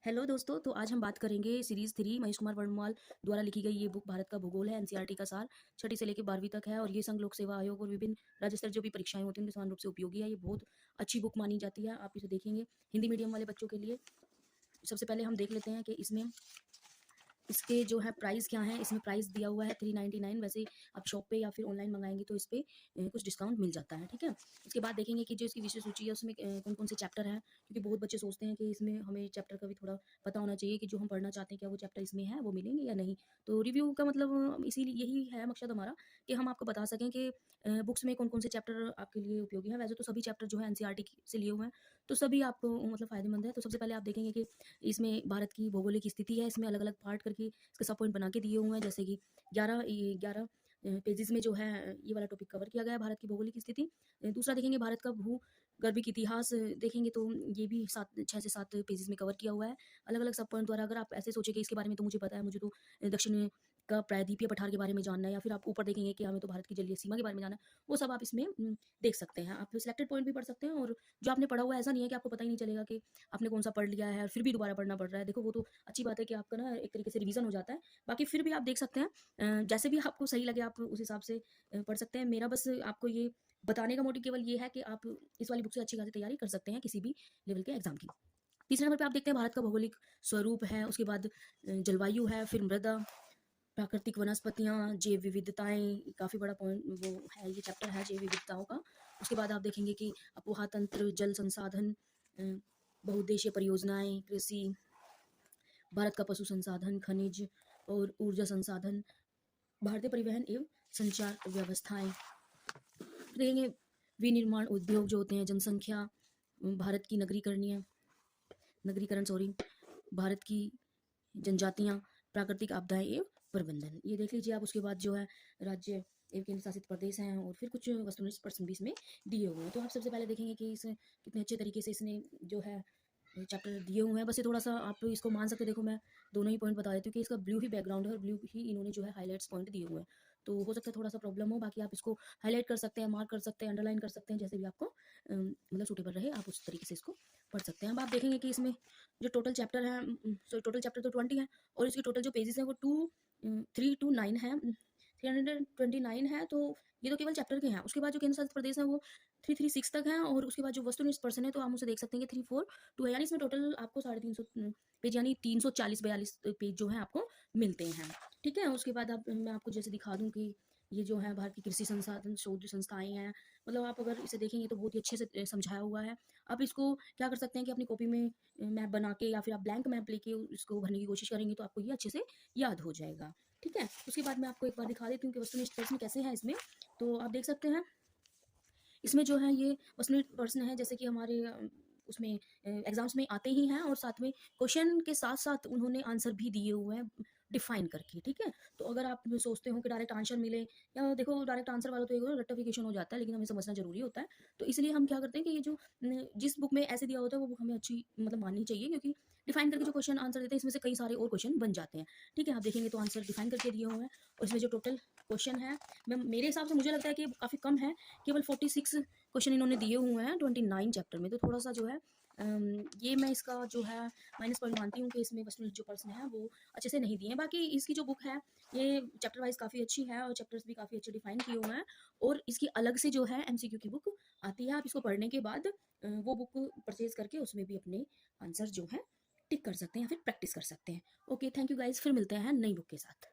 Hello दोस्तों, तो आज हम बात करेंगे सीरीज 3 महेश कुमार वर्णमाल द्वारा लिखी गई ये बुक भारत का भूगोल है। एनसीईआरटी का सार छठी से लेकर 12वीं तक है और ये संघ लोक सेवा आयोग और विभिन्न राज्य स्तर जो भी परीक्षाएं होती हैं उनके समान रूप से उपयोगी है। ये बहुत अच्छी बुक मानी जाती है। आप इसे देखेंगे हिंदी मीडियम वाले बच्चों के लिए। सबसे पहले हम देख लेते हैं कि इसमें इसके जो है प्राइस क्या है। इसमें प्राइस दिया हुआ है 399। वैसे आप शॉप पे या फिर ऑनलाइन मंगाएंगे तो इस पे कुछ डिस्काउंट मिल जाता है, ठीक है। इसके बाद देखेंगे कि जो इसकी विषय सूची है उसमें कौन कौन से चैप्टर हैं, क्योंकि बहुत बच्चे सोचते हैं कि इसमें हमें चैप्टर का भी थोड़ा पता होना चाहिए कि जो हम पढ़ना चाहते हैं क्या वो चैप्टर इसमें है, वो मिलेंगे या नहीं। तो रिव्यू का मतलब इसीलिए यही है मकसद हमारा कि हम आपको बता सकें कि बुक्स में कौन कौन से चैप्टर आपके लिए उपयोगी हैं। वैसे तो सभी चैप्टर जो है एनसीईआरटी से लिए हुए हैं, तो सभी आपको मतलब फ़ायदेमंद है। तो सबसे पहले आप देखेंगे कि इसमें भारत की भौगोलिक स्थिति है। इसमें अलग अलग पार्ट करके इसके सब पॉइंट बना के दिए हुए हैं, जैसे कि 11 पेजेस में जो है ये वाला टॉपिक कवर किया गया है, भारत की भौगोलिक स्थिति। दूसरा देखेंगे भारत का भूगर्भिक इतिहास, देखेंगे तो ये भी 6 से 7 पेजेस में कवर किया हुआ है अलग अलग सब पॉइंट द्वारा। अगर आप ऐसे सोचे कि इसके बारे में तो मुझे पता है, मुझे तो दक्षिण का प्रायद्वीपीय पठार के बारे में जानना है, या फिर आप ऊपर देखेंगे कि हमें तो भारत की जलीय सीमा के बारे में जानना है, वो सब आप इसमें देख सकते हैं। आप सिलेक्टेड पॉइंट भी पढ़ सकते हैं, और जो आपने पढ़ा हुआ है ऐसा नहीं है कि आपको पता ही नहीं चलेगा कि आपने कौन सा पढ़ लिया है और फिर भी दोबारा पढ़ना पड़ रहा है। देखो वो तो अच्छी बात है कि आपका ना एक तरीके से रिवीजन हो जाता है। बाकी फिर भी आप देख सकते हैं, जैसे भी आपको सही लगे आप उस हिसाब से पढ़ सकते हैं। मेरा बस आपको ये बताने का मोटिव केवल ये है कि आप इस वाली बुक से अच्छी खासी तैयारी कर सकते हैं किसी भी लेवल के एग्जाम की। तीसरे नंबर पे आप देखते हैं भारत का भौगोलिक स्वरूप है, उसके बाद जलवायु है, फिर मृदा, प्राकृतिक वनस्पतियाँ, जैव विविधताएँ, काफ़ी बड़ा पॉइंट वो है, ये चैप्टर है जैव विविधताओं का। उसके बाद आप देखेंगे कि अपोहा तंत्र, जल संसाधन, बहुउद्देशीय परियोजनाएँ, कृषि, भारत का पशु संसाधन, खनिज और ऊर्जा संसाधन, भारतीय परिवहन एवं संचार व्यवस्थाएँ। देखेंगे विनिर्माण उद्योग जो होते हैं, जनसंख्या, भारत की नगरीकरण, भारत की जनजातियाँ, प्राकृतिक आपदाएं एवं प्रबंधन, ये देख लीजिए आप। उसके बाद जो है राज्य एवं केंद्र शासित प्रदेश हैं, और फिर कुछ वस्तुनिष्ठ प्रश्न भी इसमें दिए हुए हैं। तो आप सबसे पहले देखेंगे कि इस कितने अच्छे तरीके से इसने जो है चैप्टर दिए हुए हैं। बस ये थोड़ा सा आप इसको मान सकते हैं। देखो मैं दोनों ही पॉइंट बता देती हूँ कि इसका ब्लू ही बैकग्राउंड है और ब्लू ही इन्होंने जो है हाईलाइट्स पॉइंट दिए हुए हैं, तो हो सकता है थोड़ा सा प्रॉब्लम हो। बाकी आप इसको हाईलाइट कर सकते हैं, मार्क कर सकते हैं, अंडरलाइन कर सकते हैं, जैसे भी आपको मतलब सूटेबल रहे आप उस तरीके से इसको पढ़ सकते हैं। अब आप देखेंगे कि इसमें जो टोटल चैप्टर है, टोटल चैप्टर तो 20 है, और इसके टोटल जो पेजेस हैं वो 329 है, 329 है। तो ये तो केवल चैप्टर के हैं। उसके बाद जो केंद्र शासित प्रदेश है वो 336 तक है, और उसके बाद जो वस्तुनिष्ठ प्रश्न है तो आप उसे देख सकते हैं कि 342 है, यानी इसमें टोटल आपको 350 पेज यानी 340-42 पेज जो है आपको मिलते हैं, ठीक है। उसके बाद आप मैं आपको जैसे दिखा दूं कि ये जो है भारत की कृषि संसाधन शोध संस्थाएं हैं, मतलब आप अगर इसे देखेंगे तो बहुत ही अच्छे से समझाया हुआ है। आप इसको क्या कर सकते हैं कि अपनी कॉपी में मैप बना के या फिर आप ब्लैंक मैप लेके इसको भरने की कोशिश करेंगे तो आपको ये अच्छे से याद हो जाएगा, ठीक है। उसके बाद मैं आपको एक बार दिखा देती हूँ कि वस्तुनिष्ठ प्रश्न कैसे हैं इसमें। तो आप देख सकते हैं इसमें जो है ये वस्तुनिष्ठ प्रश्न है, जैसे कि हमारे उसमें एग्जाम्स में आते ही हैं, और साथ में क्वेश्चन के साथ साथ उन्होंने आंसर भी दिए हुए हैं डिफाइन करके, ठीक है। तो अगर आप सोचते हो कि डायरेक्ट आंसर मिले, या देखो डायरेक्ट आंसर वाला तो एक रट्टिफिकेशन हो जाता है, लेकिन हमें समझना जरूरी होता है। तो इसलिए हम क्या करते हैं कि ये जो जिस बुक में ऐसे दिया होता है वो बुक हमें अच्छी मतलब माननी चाहिए, क्योंकि डिफाइन करके जो क्वेश्चन आंसर देते हैं इसमें से कई सारे और क्वेश्चन बन जाते हैं, ठीक है। आप देखेंगे तो आंसर डिफाइन करके दिए हुए हैं, और इसमें जो टोटल क्वेश्चन है मेरे हिसाब से मुझे लगता है कि काफ़ी कम है। केवल 46 क्वेश्चन इन्होंने दिए हुए हैं 29 चैप्टर में, तो थोड़ा सा जो है ये मैं इसका जो है माइनस पॉइंट मानती हूँ कि इसमें वस्तुनिष्ठ जो प्रश्न है वो अच्छे से नहीं दिए हैं। बाकी इसकी जो बुक है ये चैप्टर वाइज काफ़ी अच्छी है, और चैप्टर्स भी काफ़ी अच्छे डिफाइन किए हुए हैं, और इसकी अलग से जो है एमसीक्यू की बुक आती है। आप इसको पढ़ने के बाद वो बुक परचेज करके उसमें भी अपने आंसर जो है टिक कर सकते हैं या फिर प्रैक्टिस कर सकते हैं। ओके, थैंक यू गाइज, फिर मिलते हैं नई बुक के साथ।